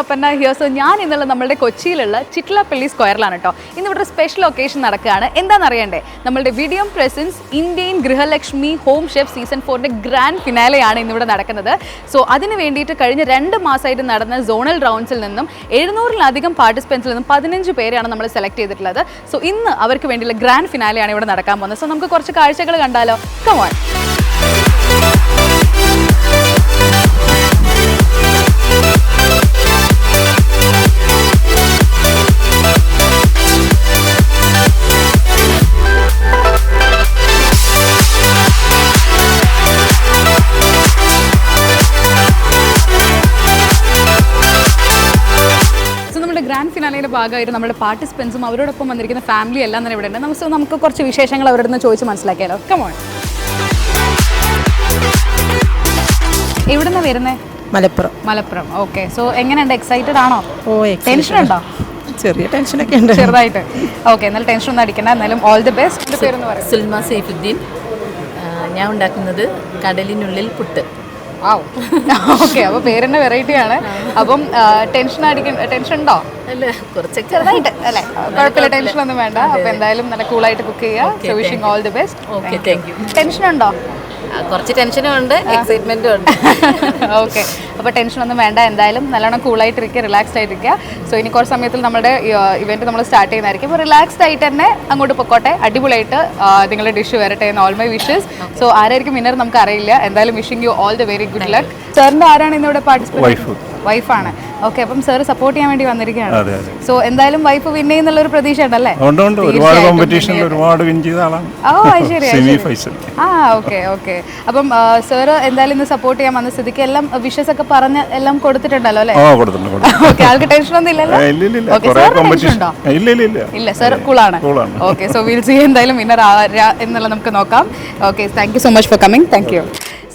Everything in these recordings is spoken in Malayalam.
Aparna here. So, ഞാൻ ഇന്നലെ നമ്മുടെ കൊച്ചിയിലുള്ള ചിറ്റിലപ്പള്ളി സ്ക്വയറിലാണ് കേട്ടോ. ഇന്ന് ഇവിടെ ഒരു സ്പെഷ്യൽ ഒക്കേഷൻ നടക്കുകയാണ്. എന്താണെന്ന് അറിയണ്ടേ? നമ്മുടെ Vidiem presents Indian Grihalakshmi home chef season 4ന്റെ ഗ്രാൻഡ് ഫിനാലെയാണ് ഇന്നിവിടെ നടക്കുന്നത്. സോ അതിന് വേണ്ടിയിട്ട് കഴിഞ്ഞ 2 മാസമായിട്ട് നടന്ന സോണൽ റൗണ്ട്സിൽ നിന്നും 700-ലധികം പാർട്ടിസിപ്പൻസിൽ നിന്നും 15 പേരെയാണ് നമ്മൾ സെലക്ട് ചെയ്തിട്ടുള്ളത്. സോ ഇന്ന് അവർക്ക് വേണ്ടിയുള്ള ഗ്രാൻഡ് ഫിനാലെയാണ് ഇവിടെ നടക്കാൻ പോകുന്നത്. സോ നമുക്ക് കുറച്ച് കാഴ്ചകൾ കണ്ടാലോ? Come on. ഗ്രാൻഡ് ഫിനാലയുടെ ഭാഗമായിട്ട് നമ്മുടെ പാർട്ടിസിപ്പൻസും അവരോടൊപ്പം വന്നിരിക്കുന്ന ഫാമിലി എല്ലാം തന്നെ ഇവിടെ ഉണ്ട്. നമുക്ക് കുറച്ച് വിശേഷങ്ങൾ അവരുടെ നിന്ന് ചോദിച്ച് മനസ്സിലാക്കിയാലോ? കമോൺ. എവിടുന്നാ വരുന്നേ? മലപ്പുറം. ഓക്കെ. സോ എങ്ങനെയുണ്ട്? എക്സൈറ്റഡ് ആണോ? ടെൻഷൻ ഉണ്ടോ? ചെറിയ ടെൻഷനൊക്കെ ഉണ്ട്, ചെറുതായിട്ട്. ഓക്കെ, എന്നാലും ടെൻഷൻ ഒന്നും അടിക്കണ്ട. എന്നാലും ഓൾ ദി ബെസ്റ്റ്. എൻ്റെ പേരെന്ന് പറയും സുൽമ സൈഫുദ്ദീൻ. ഞാൻ ഉണ്ടാക്കുന്നത് കടലിനുള്ളിൽ പുട്ട്. ഓക്കെ, അപ്പോൾ പേരിൻ്റെ വെറൈറ്റിയാണ്. അപ്പം ടെൻഷൻ ഉണ്ടോ? അല്ല, കുറച്ചൊക്കെ ചെറുതായിട്ട് അല്ലേ? കുഴപ്പമില്ല, ടെൻഷനൊന്നും വേണ്ട. അപ്പോൾ എന്തായാലും നല്ല കൂളായിട്ട് കുക്ക് ചെയ്യുക. So wishing all the best. Okay, thank U. Tension ഉണ്ടോ? കുറച്ച് ടെൻഷനും ഉണ്ട്, എക്സൈറ്റ്മെന്റും ഉണ്ട്. ഓക്കെ, അപ്പോൾ ടെൻഷനൊന്നും വേണ്ട. എന്തായാലും നല്ലോണം കൂളായിട്ടിരിക്കുക, റിലാക്സ്ഡ് ആയിട്ടിരിക്കുക. സോ ഇനി കുറച്ച് സമയത്തിൽ നമ്മുടെ ഇവന്റ് നമ്മൾ സ്റ്റാർട്ട് ചെയ്യുന്നതായിരിക്കും. അപ്പോൾ റിലാക്സ്ഡ് ആയിട്ട് തന്നെ അങ്ങോട്ട് പൊക്കോട്ടെ. അടിപൊളിയായിട്ട് നിങ്ങളുടെ ഡിഷ് വരട്ടെ എന്ന് ഓൾ മൈ വിഷസ്. സോ ആരായിരിക്കും വിന്നർ നമുക്ക് അറിയില്ല. എന്തായാലും wishing you all the very good luck. സാറിൻ്റെ ആരാണ് ഇന്നിവിടെ പാർട്ടിസിപ്പേറ്റ്? വൈഫാണ്. ഓക്കെ, അപ്പം സാർ സപ്പോർട്ട് ചെയ്യാൻ വേണ്ടി വന്നിരിക്കുകയാണ്. സോ എന്തായാലും വൈഫ് വിൻ ചെയ്യുന്നുള്ള ഒരു പ്രതീക്ഷ ഉണ്ടല്ലേ? ഓക്കെ. അപ്പം സാർ എന്തായാലും ഇന്ന് സപ്പോർട്ട് ചെയ്യാൻ വന്ന സ്ഥിതിക്ക് എല്ലാം വിഷസ് ഒക്കെ പറഞ്ഞ് എല്ലാം കൊടുത്തിട്ടുണ്ടല്ലോ അല്ലേ? ഓക്കെ, ആൾക്ക് ടെൻഷൻ ഒന്നും ഇല്ലല്ലോ? ഇല്ല, സാർ കൂളാണ്. ഓക്കെ, സോ വിൽ സീ എന്തായാലും വിന്നർ ആരാ എന്നുള്ളത് നമുക്ക് നോക്കാം. Okay, thank you so much for coming. Thank you.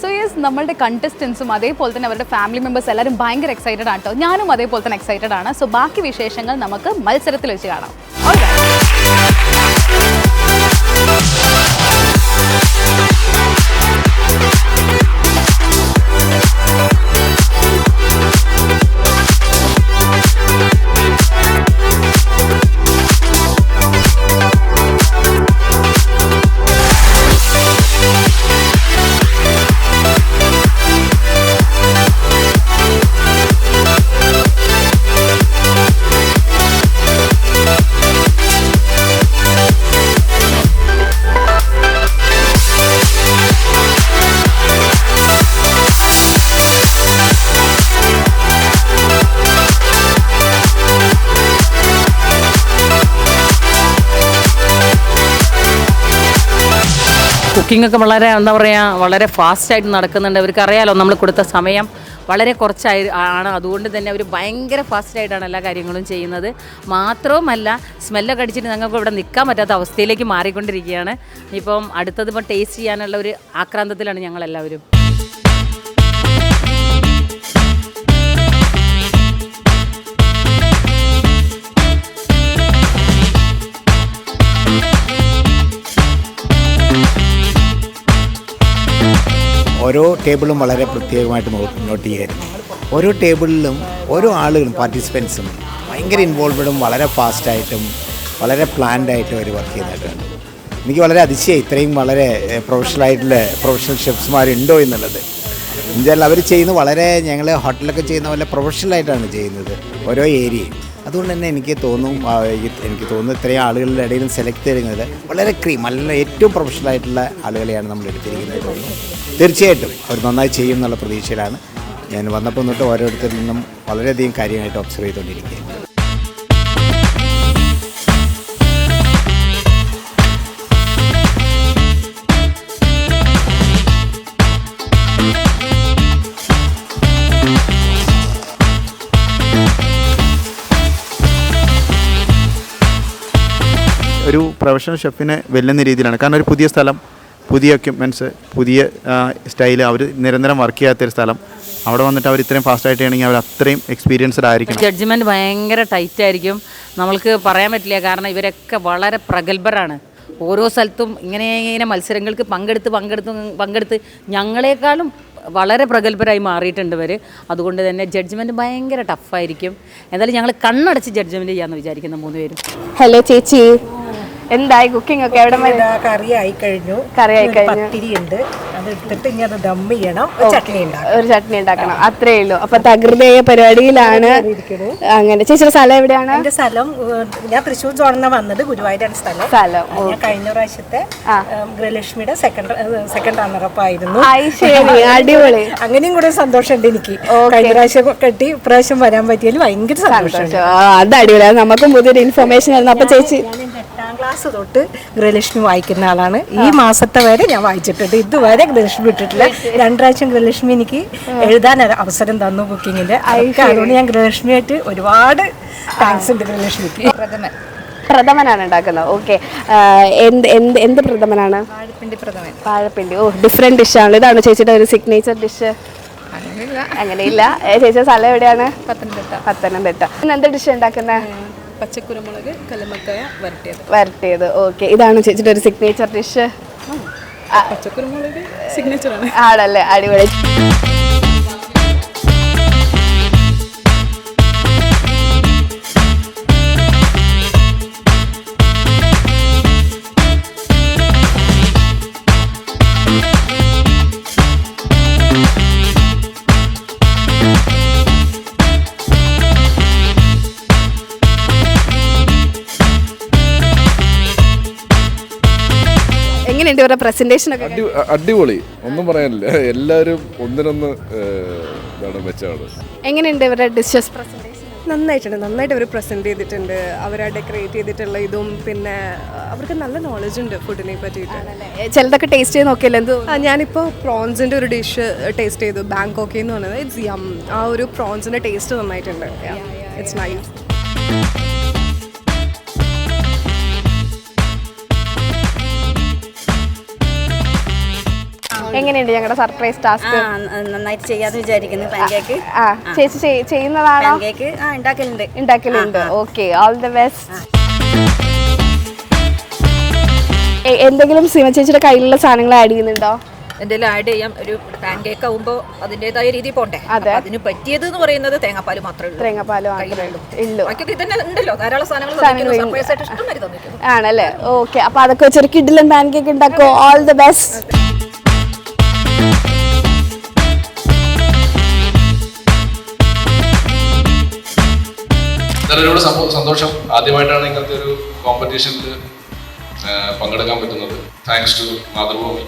So yes, നമ്മളുടെ കണ്ടസ്റ്റൻസും അതേപോലെ തന്നെ അവരുടെ ഫാമിലി മെമ്പേഴ്സ് എല്ലാവരും ഭയങ്കര എക്സൈറ്റഡ് ആണ് കേട്ടോ. ഞാനും അതേപോലെ തന്നെ എക്സൈറ്റഡ് ആണ്. സോ ബാക്കി വിശേഷങ്ങൾ നമുക്ക് മത്സരത്തിൽ വെച്ച് കാണാം. കുക്കിംഗ് ഒക്കെ വളരെ എന്താ പറയുക, വളരെ ഫാസ്റ്റായിട്ട് നടക്കുന്നുണ്ട്. അവർക്ക് അറിയാലോ നമ്മൾ കൊടുത്ത സമയം വളരെ കുറച്ചാണ്. അതുകൊണ്ട് തന്നെ അവർ ഭയങ്കര ഫാസ്റ്റായിട്ടാണ് എല്ലാ കാര്യങ്ങളും ചെയ്യുന്നത്. മാത്രവുമല്ല, സ്മെല്ലൊക്കെ അടിച്ചിട്ട് ഞങ്ങൾക്ക് ഇവിടെ നിൽക്കാൻ പറ്റാത്ത അവസ്ഥയിലേക്ക് മാറിക്കൊണ്ടിരിക്കുകയാണ്. ഇപ്പം അടുത്തത് ഇപ്പം ടേസ്റ്റ് ചെയ്യാനുള്ള ഒരു ആക്രാന്തത്തിലാണ് ഞങ്ങളെല്ലാവരും. ഓരോ ടേബിളും വളരെ പ്രത്യേകമായിട്ട് നോട്ട് ചെയ്യായിരുന്നു. ഓരോ ടേബിളിലും ഓരോ ആളുകളും പാർട്ടിസിപ്പൻസും ഭയങ്കര ഇൻവോൾവഡും വളരെ ഫാസ്റ്റായിട്ടും വളരെ പ്ലാൻഡായിട്ടും അവർ വർക്ക് ചെയ്തിട്ടുണ്ട്. എനിക്ക് വളരെ അതിശയം ഇത്രയും വളരെ പ്രൊഫഷണൽ ഷെഫ്സുമാരുണ്ടോ എന്നുള്ളത്. എന്നുവെച്ചാൽ അവർ ചെയ്യുന്ന വളരെ, ഞങ്ങൾ ഹോട്ടലൊക്കെ ചെയ്യുന്ന പോലെ പ്രൊഫഷണലായിട്ടാണ് ചെയ്യുന്നത് ഓരോ ഏരിയയും. അതുകൊണ്ട് തന്നെ എനിക്ക് തോന്നുന്നു ഇത്രയും ആളുകളുടെ ഇടയിലും സെലക്ട് ചെയ്യുന്നത് വളരെ ഏറ്റവും പ്രൊഫഷണലായിട്ടുള്ള ആളുകളെയാണ് നമ്മൾ എടുത്തിരിക്കുന്നത് തോന്നുന്നു. തീർച്ചയായിട്ടും അവർ നന്നായി ചെയ്യും എന്നുള്ള പ്രതീക്ഷയിലാണ് ഞാൻ വന്നപ്പോൾ തൊട്ട് ഓരോരുത്തരിൽ നിന്നും വളരെയധികം കാര്യമായിട്ട് ഒബ്സർവ് ചെയ്തുകൊണ്ടിരിക്കുകയാണ്. ഒരു പ്രൊഫഷണൽ ഷെഫിനെ വെല്ലുന്ന രീതിയിലാണ്. കാരണം ഒരു പുതിയ സ്ഥലം, പുതിയ എക്യുപ്മെൻറ്റ്സ്, പുതിയ സ്റ്റൈൽ, അവർ നിരന്തരം വർക്ക് ചെയ്യാത്തൊരു സ്ഥലം, അവിടെ വന്നിട്ട് അവർ ഇത്രയും ഫാസ്റ്റായിട്ട് ചെയ്യണമെങ്കിൽ അവർ അത്രയും എക്സ്പീരിയൻസ്ഡ് ആയിരിക്കും. ജഡ്ജ്മെൻറ്റ് ഭയങ്കര ടൈറ്റായിരിക്കും, നമ്മൾക്ക് പറയാൻ പറ്റില്ല. കാരണം ഇവരൊക്കെ വളരെ പ്രഗത്ഭരാണ്. ഓരോ സ്ഥലത്തും ഇങ്ങനെ മത്സരങ്ങൾക്ക് പങ്കെടുത്ത് ഞങ്ങളെക്കാളും വളരെ പ്രഗത്ഭരായി മാറിയിട്ടുണ്ട് ഇവർ. അതുകൊണ്ട് തന്നെ ജഡ്ജ്മെൻറ്റ് ഭയങ്കര ടഫായിരിക്കും. എന്തായാലും ഞങ്ങൾ കണ്ണടച്ച് ജഡ്ജ്മെൻറ്റ് ചെയ്യാമെന്ന് വിചാരിക്കുന്ന 3 പേരും. ഹലോ ചേച്ചി, എന്തായി കുക്കിംഗ് ഒക്കെ? എവിടെ കറി ആയി കഴിഞ്ഞു. പത്തിരി ഉണ്ട്, അത് എടുത്തിട്ട് ഇനി അത് ദം ചെയ്യണം. ഒരു ചട്നി ഉണ്ടാക്കണം, അത്രേ ഉള്ളൂ. അപ്പൊ തകൃതയ പരിപാടിയിലാണ്. അങ്ങനെ ചേച്ചിയുടെ സ്ഥലം എവിടെയാണ്? എന്റെ സ്ഥലം ഞാൻ തൃശ്ശൂർ സോണിൽ വന്നത്, ഗുരുവായൂരാണ് സ്ഥലം. ഞാൻ കഴിഞ്ഞ പ്രാവശ്യത്തെ ഗൃഹലക്ഷ്മിയുടെ സെക്കൻഡ് റണ്ണറപ്പ് ആയിരുന്നു. അടിപൊളി. അങ്ങനെയും കൂടെ സന്തോഷമുണ്ട് എനിക്ക്. കഴിഞ്ഞ പ്രാവശ്യം കെട്ടി ഇപ്രാവശ്യം വരാൻ പറ്റിയാൽ ഭയങ്കര സന്തോഷം. അത് അടിപൊളിയാണ്. നമുക്കും പുതിയൊരു ഇൻഫർമേഷൻ ആയിരുന്നു. അപ്പൊ ചേച്ചി 8ാം ക്ലാസ് തൊട്ട് ഗൃഹലക്ഷ്മി വായിക്കുന്ന ആളാണ്. ഈ മാസത്തെ വരെ ഞാൻ വായിച്ചിട്ടുണ്ട്. ഇതുവരെ ഗൃഹലക്ഷ്മി ഇട്ടിട്ടില്ല. 2 പ്രാവശ്യം ഗൃഹലക്ഷ്മി എനിക്ക് എഴുതാൻ അവസരം തന്നു കുക്കിങ്ങിന്റെ. അതുകൊണ്ട് ഞാൻ ഗൃഹലക്ഷ്മിയായിട്ട് ഒരുപാട് താങ്ക്സ് ഉണ്ട് ഗൃഹലക്ഷ്മിക്ക്. പ്രഥമനാണ് ഉണ്ടാക്കുന്നത്. ഓക്കെ, എന്ത് പ്രഥമനാണ്? വാഴപ്പിണ്ടി. ഓ, ഡിഫറെന്റ് ഡിഷാണ്. ഇതാണ് ചേച്ചിയുടെ ഒരു സിഗ്നേച്ചർ ഡിഷ്? അങ്ങനെയില്ല. ചേച്ചിയുടെ സ്ഥലം എവിടെയാണ്? പത്തനംതിട്ട. ഇന്ന് എന്ത് ഡിഷ് ഉണ്ടാക്കുന്നത്? പച്ചക്കുരുമുളക് കല്ലുമ്മക്കായ വരട്ടിയത്. ഓക്കെ, ഇതാണ് ചേച്ചിയുടെ ഒരു സിഗ്നേച്ചർ ഡിഷ്? പച്ചക്കുരുമുളക് സിഗ്നേച്ചറാണ്. ആണല്ലേ, അടിപൊളി. എങ്ങനെയുണ്ട് ഇവരുടെ പ്രസന്റേഷൻ ഒക്കെ? അടിപൊളി, ഒന്നും പറയാനില്ല. എല്ലാവരും ഒന്നിനൊന്ന് മെച്ചമാണ്. എങ്ങനെയുണ്ട് ഇവരുടെ ഡിഷസ് പ്രസന്റേഷൻ? നന്നായിട്ട് അവർ പ്രസന്റ് ചെയ്തിട്ടുണ്ട്. അവർ ഡെക്കറേറ്റ് ചെയ്തിട്ടുള്ള ഇതും, പിന്നെ അവർക്ക് നല്ല നോളജ് ഉണ്ട് ഫുഡിനെ പറ്റിയിട്ട്. ചിലതൊക്കെ ടേസ്റ്റ് ചെയ്ത് നോക്കിയല്ലോ? എന്ത്? ഞാനിപ്പോൾ പ്രോൺസിൻ്റെ ഒരു ഡിഷ് ടേസ്റ്റ് ചെയ്തു, ബാങ്കോക്കി എന്ന് പറയുന്നത്. ഇറ്റ്സ് യം. ആ ഒരു പ്രോൺസിൻ്റെ ടേസ്റ്റ് നന്നായിട്ടുണ്ട്. It's nice. എങ്ങനെയുണ്ട് ഞങ്ങളുടെ സർപ്രൈസ് ടാസ്ക്? നന്നായിട്ട് ചെയ്യാന്ന് വിചാരിക്കുന്നു. പാൻകേക്ക് ചേച്ചി ചെയ്യുന്നതാണോ? പാൻകേക്ക് ഉണ്ടാക്കലുണ്ട്. Okay, all the best. എന്തെങ്കിലും സീമ ചേച്ചിയുടെ കയ്യിലുള്ള സാധനങ്ങൾ ആഡ് ചെയ്യുന്നുണ്ടോ? എന്തെങ്കിലും ആഡ് ചെയ്യാം. ഒരു പാൻകേക്ക് ആവുമ്പോൾ അതിൻ്റെതായ രീതിയിൽ പോണ്ടേ. അതിന് പറ്റിയത് എന്ന് പറയുന്നത് തേങ്ങാപ്പാൽ മാത്രമേ ഉള്ളൂ. തേങ്ങാപ്പാൽ ഉള്ളൂ. ഇതന്നെ ഉണ്ടല്ലോ, ധാരാളം സാധനങ്ങൾ ആണല്ലേ. ഓക്കെ, അപ്പൊ അതൊക്കെ വെച്ചൊരു കിഡിലൻ പാൻകേക്ക് ഉണ്ടാക്കോ. All the best. ഒരുപാട് സന്തോഷം. ആദ്യമായിട്ടാണ് ഇങ്ങനത്തെ ഒരു കോമ്പറ്റീഷനിൽ പങ്കെടുക്കാൻ പറ്റുന്നത്. Thanks to Mathrubhumi.